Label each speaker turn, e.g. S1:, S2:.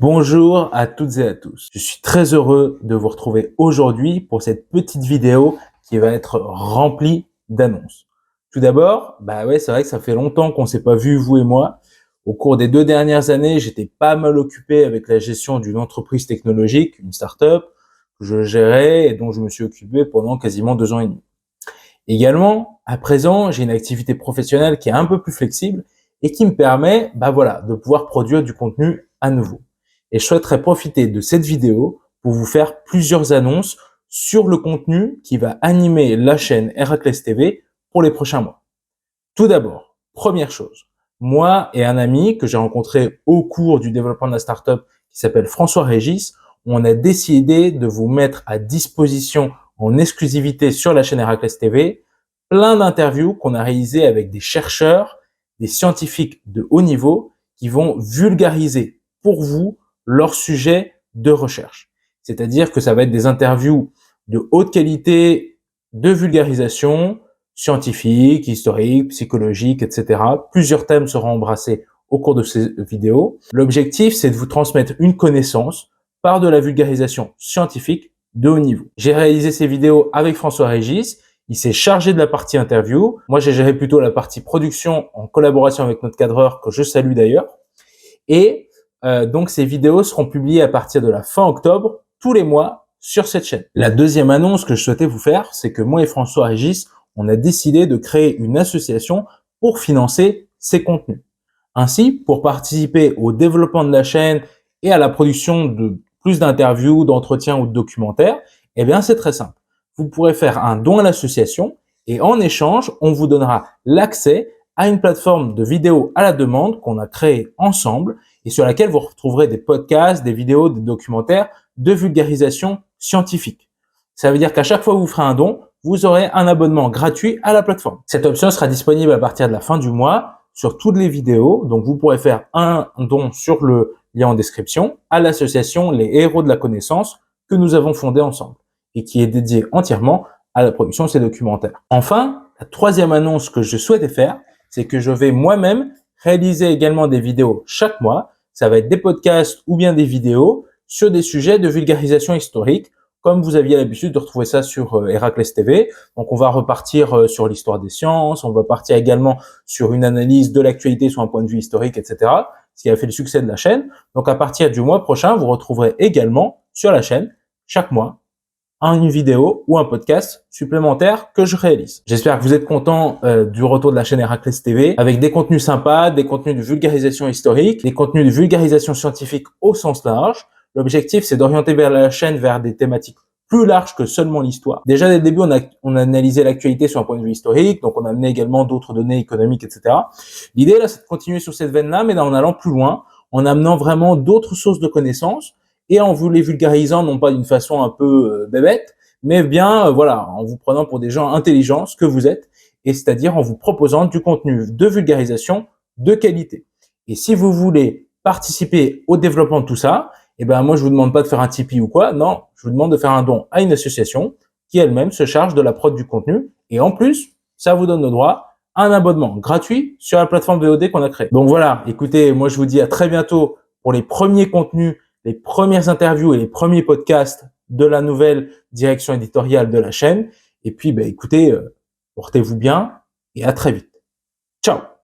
S1: Bonjour à toutes et à tous. Je suis très heureux de vous retrouver aujourd'hui pour cette petite vidéo qui va être remplie d'annonces. Tout d'abord, c'est vrai que ça fait longtemps qu'on s'est pas vu, vous et moi. Au cours des 2 dernières années, j'étais pas mal occupé avec la gestion d'une entreprise technologique, une start-up que je gérais et dont je me suis occupé pendant quasiment 2 ans et demi. Également, à présent, j'ai une activité professionnelle qui est un peu plus flexible et qui me permet, de pouvoir produire du contenu à nouveau. Et je souhaiterais profiter de cette vidéo pour vous faire plusieurs annonces sur le contenu qui va animer la chaîne Héraclès TV pour les prochains mois. Tout d'abord, première chose, moi et un ami que j'ai rencontré au cours du développement de la startup qui s'appelle François Régis, on a décidé de vous mettre à disposition en exclusivité sur la chaîne Héraclès TV plein d'interviews qu'on a réalisées avec des chercheurs, des scientifiques de haut niveau qui vont vulgariser pour vous leur sujet de recherche. C'est-à-dire que ça va être des interviews de haute qualité, de vulgarisation, scientifique, historique, psychologique, etc. Plusieurs thèmes seront embrassés au cours de ces vidéos. L'objectif, c'est de vous transmettre une connaissance par de la vulgarisation scientifique de haut niveau. J'ai réalisé ces vidéos avec François Régis. Il s'est chargé de la partie interview. Moi, j'ai géré plutôt la partie production en collaboration avec notre cadreur, que je salue d'ailleurs. Et donc, ces vidéos seront publiées à partir de la fin octobre, tous les mois, sur cette chaîne. La deuxième annonce que je souhaitais vous faire, c'est que moi et François Régis, on a décidé de créer une association pour financer ces contenus. Ainsi, pour participer au développement de la chaîne et à la production de plus d'interviews, d'entretiens ou de documentaires, c'est très simple. Vous pourrez faire un don à l'association et en échange, on vous donnera l'accès à une plateforme de vidéos à la demande qu'on a créée ensemble et sur laquelle vous retrouverez des podcasts, des vidéos, des documentaires de vulgarisation scientifique. Ça veut dire qu'à chaque fois que vous ferez un don, vous aurez un abonnement gratuit à la plateforme. Cette option sera disponible à partir de la fin du mois sur toutes les vidéos. Donc, vous pourrez faire un don sur le lien en description à l'association Les Héros de la Connaissance que nous avons fondée ensemble et qui est dédiée entièrement à la production de ces documentaires. Enfin, la troisième annonce que je souhaitais faire, c'est que je vais moi-même réaliser également des vidéos chaque mois. Ça va être des podcasts ou bien des vidéos sur des sujets de vulgarisation historique, comme vous aviez l'habitude de retrouver ça sur Héraclès TV. Donc, on va repartir sur l'histoire des sciences, on va partir également sur une analyse de l'actualité sur un point de vue historique, etc., ce qui a fait le succès de la chaîne. Donc, à partir du mois prochain, vous retrouverez également sur la chaîne, chaque mois, une vidéo ou un podcast supplémentaire que je réalise. J'espère que vous êtes contents du retour de la chaîne Héraclès TV avec des contenus sympas, des contenus de vulgarisation historique, des contenus de vulgarisation scientifique au sens large. L'objectif, c'est d'orienter vers la chaîne vers des thématiques plus larges que seulement l'histoire. Déjà, dès le début, on a analysé l'actualité sur un point de vue historique, donc on a amené également d'autres données économiques, etc. L'idée, là, c'est de continuer sur cette veine-là, mais en allant plus loin, en amenant vraiment d'autres sources de connaissances et en vous les vulgarisant, non pas d'une façon un peu bébête, mais bien, en vous prenant pour des gens intelligents, ce que vous êtes, et c'est-à-dire en vous proposant du contenu de vulgarisation de qualité. Et si vous voulez participer au développement de tout ça, moi, je vous demande pas de faire un Tipeee ou quoi. Non, je vous demande de faire un don à une association qui elle-même se charge de la prod du contenu. Et en plus, ça vous donne le droit à un abonnement gratuit sur la plateforme VOD qu'on a créée. Donc voilà, écoutez, moi, je vous dis à très bientôt pour les premiers contenus, les premières interviews et les premiers podcasts de la nouvelle direction éditoriale de la chaîne. Et puis, écoutez, portez-vous bien et à très vite. Ciao!